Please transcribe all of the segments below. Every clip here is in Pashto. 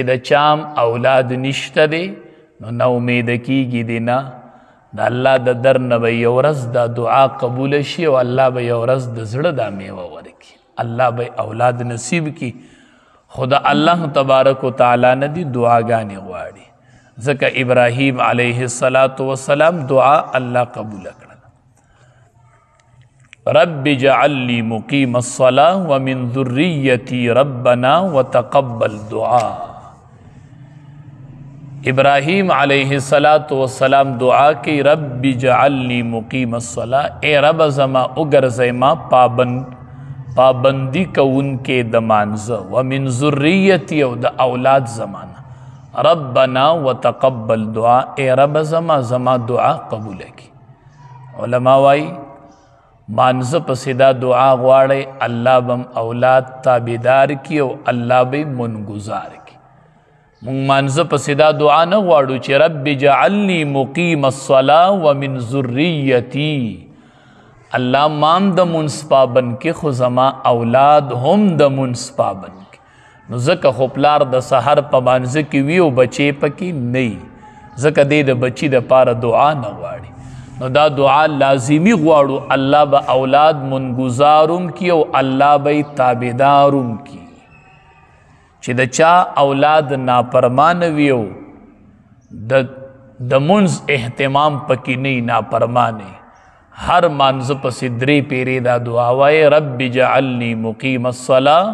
د چام اولاد نشته دی نو نا امید کیږي دی نه د الله د در نه به یو ورځ دا دعا قبوله شي او الله به یو ورځ د زړه دا میوه ورکړي الله به اولاد نصیب کی خو د الله تبارک وتعالی نه دی دعاګانې غواړي ځکه ابراهیم علیه السلام دعا الله قبوله کړه رب اجعل لي مقيم الصلاة ومن ذريتي ربنا وتقبل دعاء ابراہیم علیہ السلام دعا کی رب اجعل لي مقیم الصلاة اے رب زما اگرزے ما پابندی کون کے دمانز ومن ذریتی او دا اولاد زمانا ربنا وتقبل دعا اے رب زما دعا قبول کی علماء وائی مانز پسیدہ دعا غواڑے اللہ بم اولاد تابدار کی او اللہ بی منگزار کی مونږ مانزه پسې دا دعا نه غواړو چې رب اجعلني مقیم الصلاة ومن ذریتی الله مام د مونځ پابند کې خو زما اولاد هم د مونځ پابند کې نو ځکه خو پلار د سحر په مانځه کې وي او بچی پکې نه وي ځکه دی د بچي دپاره دعا نه غواړي نو دا دعا لازمي غواړو الله به اولاد منګزارم کی او الله به تابعدارم کی چې د چا اولاد ناپرمان ویو د منز اهتمام پکې نه ناپرمانه هر مانځ پسې درې پیرې دا دعا وایي رب اجعلني مقیم الصلاة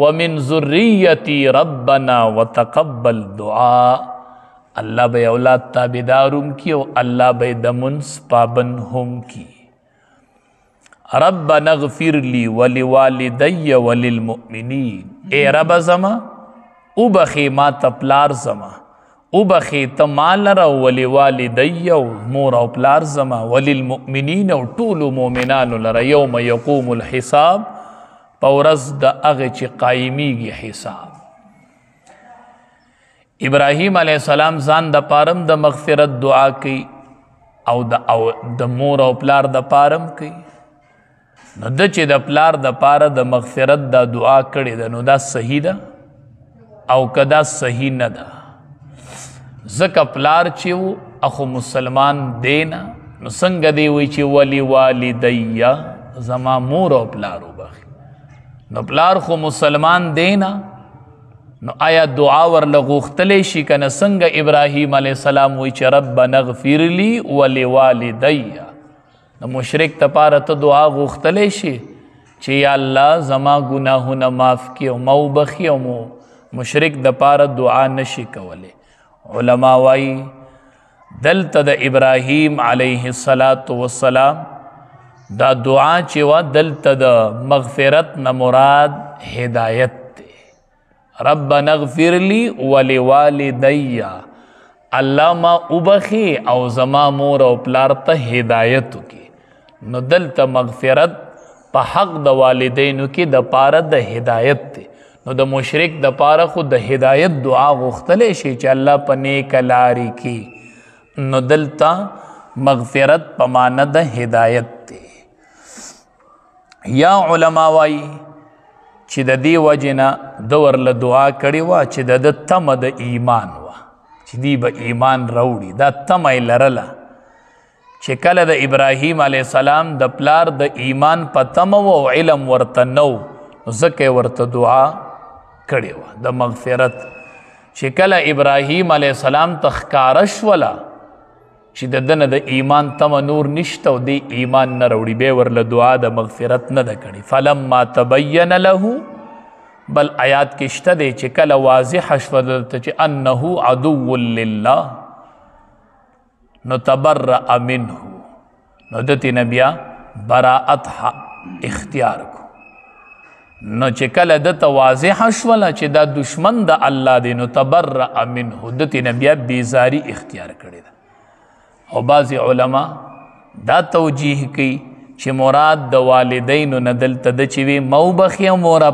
ومن ذریتی ربنا وتقبل دعاء الله به اولاد تابعدارم کی او الله به د منز پابند هم کی ربنا اغفر لی ولوالدی وللمؤمنین اے رب زما او بخی ما تپلار زما او بخی تمال را ولوالدی او مور او پلار زما وللمؤمنین او طول مومنان لرا یوم یقوم الحساب پورز دا اغی چی قائمیگی حساب ابراہیم علیہ السلام زان دا پارم دا مغفرت دعا کی او دا مور او پلار دا پارم کی نو د چې د پلار د پاره د مغفرت دا دعا کړې ده نو دا صحیح ده او که دا صحیح نه ده ځکه پلار چې و اخو مسلمان دی نه نو څنګه دی وایي چې ولی والدیه زما مور او پلار وبخي نو پلار خو مسلمان دی نه نو آیا دعا ورله غوښتلی شي که نه څنګه ابراهیم علیه السلام وایي چې ربنا اغفر لی ولوالدیه د مشرک تپاره ته دعا غوښتلی شي چې یا الله زما ګناهونه معاف کړي او ما وبخي او مشرک دپاره دعا نشي کولی علما وایي دلته د ابراهیم علیه السلام دا دعا چې وه دلته د مغفرت نه مراد هدایت دی ربنا اغفر لی ولوالدی الله ما وبخي او زما مور او پلار ته هدایت وکړي نو دلته مغفرت په حق د والدینو کې د پاره د هدایت دی نو د مشرک د پاره خو د هدایت دعا غوښتلی شي چې الله په نیکه لارې کې نو دلته مغفرت په معنی د هدایت دی یا علما وایي چې د دې وجې نه ده ورله دعا کړې وه چې د ده تمه د ایمان وه چې دی به ایمان راوړي دا تمه یې لرله چې کله د ابراهیم علیه السلام د پلار د ایمان په تمه و او علم ورته نه و ځکه یې ورته دعا کړې وه د مغفرت چې کله ابراهیم علیه السلام ته ښکاره شوله چې د ده نه د ایمان تمه نور نشته او دی ایمان نه راوړي بیا ورله دعا د مغفرت نه ده کړې فلما تبین له بل آیات کې شته دی چې کله واضح شوه دلته چې انه عدو لله نو تبرأ منه نو دتی نبیا براءت اختیار کو نو چې کله دته واضح شوله چې دا دشمن د الله دی نو تبرأ منه دتی نبیا بیزاری اختیار کړی ده او بعضې علما دا توجیه کوي چې مراد د والدینو نه دلته ده چې وي موبخي او مور